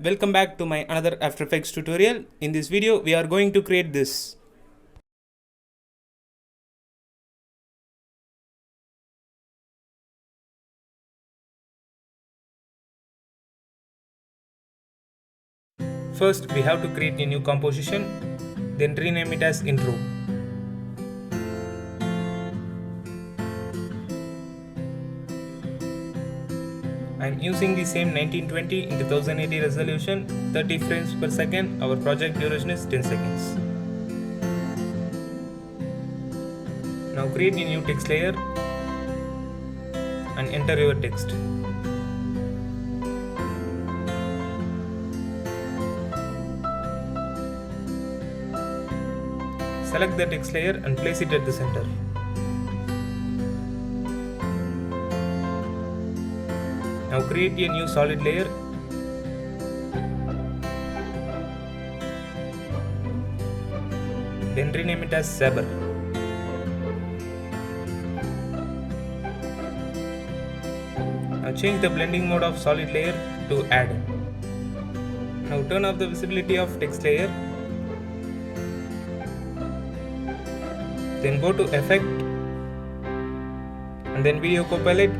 Welcome back to my another After Effects tutorial. In this video we are going to create this. First we have to create a new composition, then rename it as intro. I am using the same 1920 into 1080 resolution, 30 frames per second. Our project duration is 10 seconds. Now create a new text layer and enter your text. Select the text layer and place it at the center. Now create a new solid layer. Then rename it as Saber. Now change the blending mode of solid layer to add. Now turn off the visibility of text layer. Then go to Effect and then Video Copilot,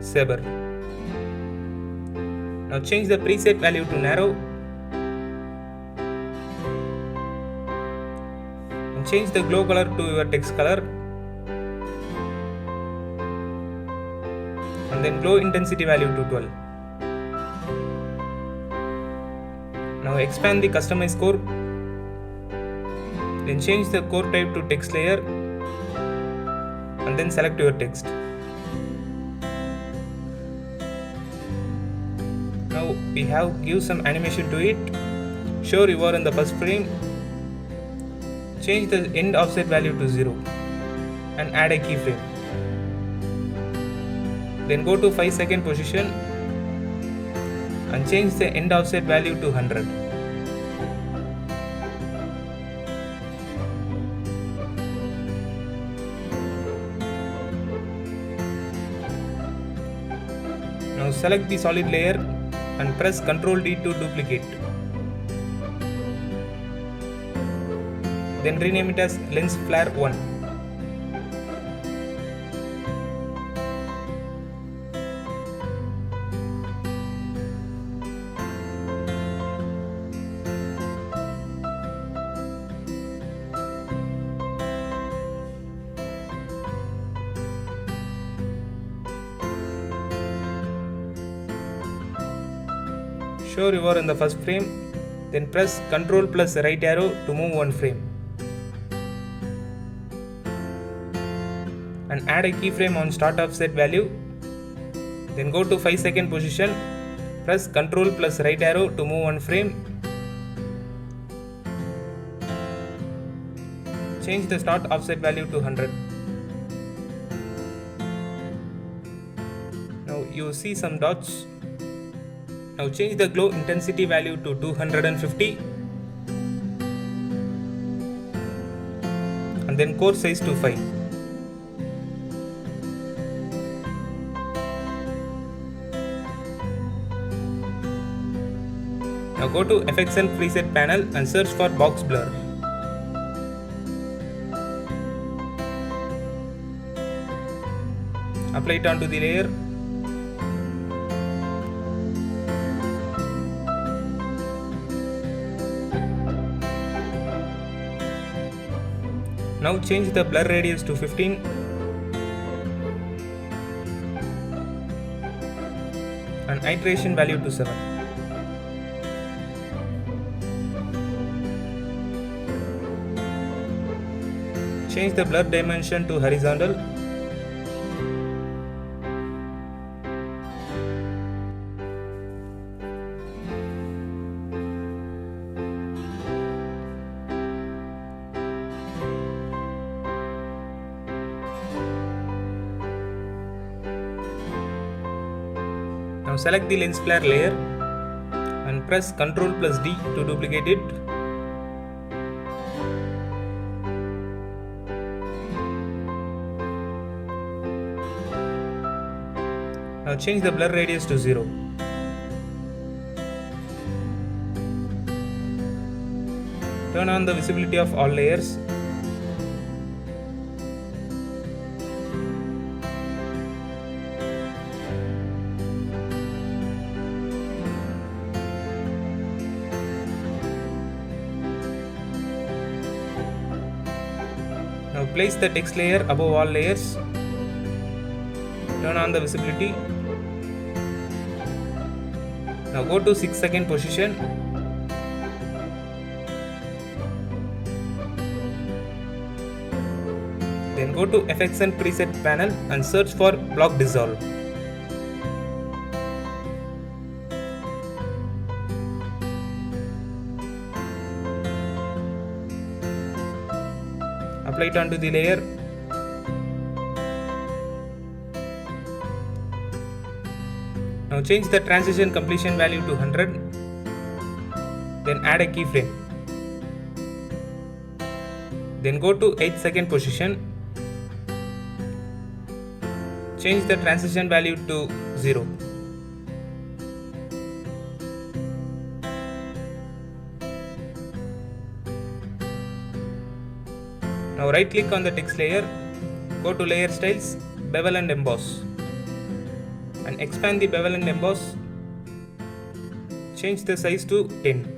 Saber. Now change the preset value to narrow and change the glow color to your text color and then glow intensity value to 12. Now expand the customize core, then change the core type to text layer and then select your text. Now we have give some animation to it. Show you are in the first frame. Change the end offset value to 0 and add a keyframe. Then go to 5-second position and change the end offset value to 100. Now select the solid layer and press Ctrl D to duplicate. Then rename it as Lens Flare 1. Show you are in the first frame, then press Ctrl plus right arrow to move one frame. And add a keyframe on start offset value. Then go to 5-second position, press Ctrl plus right arrow to move one frame. Change the start offset value to 100. Now you see some dots. Now change the glow intensity value to 250 and then core size to 5. Now go to Effects and Preset panel and search for Box Blur. Apply it onto the layer. Now change the blur radius to 15 and iteration value to 7. Change the blur dimension to horizontal. Now select the lens flare layer and press Ctrl plus D to duplicate it. Now change the blur radius to 0. Turn on the visibility of all layers. Now place the text layer above all layers. Turn on the visibility. Now go to 6-second position. Then go to Effects and Preset panel and search for Block Dissolve. Apply it onto the layer. Now change the transition completion value to 100. Then add a keyframe. Then go to 8-second position. Change the transition value to 0. Now right click on the text layer, go to Layer Styles, Bevel and Emboss, and expand the bevel and emboss. Change the size to 10.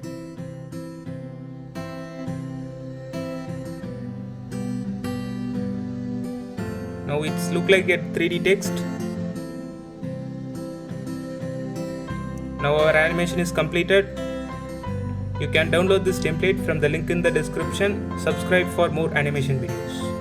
Now it's look like a 3D text. Now our animation is completed. You can download this template from the link in the description. Subscribe for more animation videos.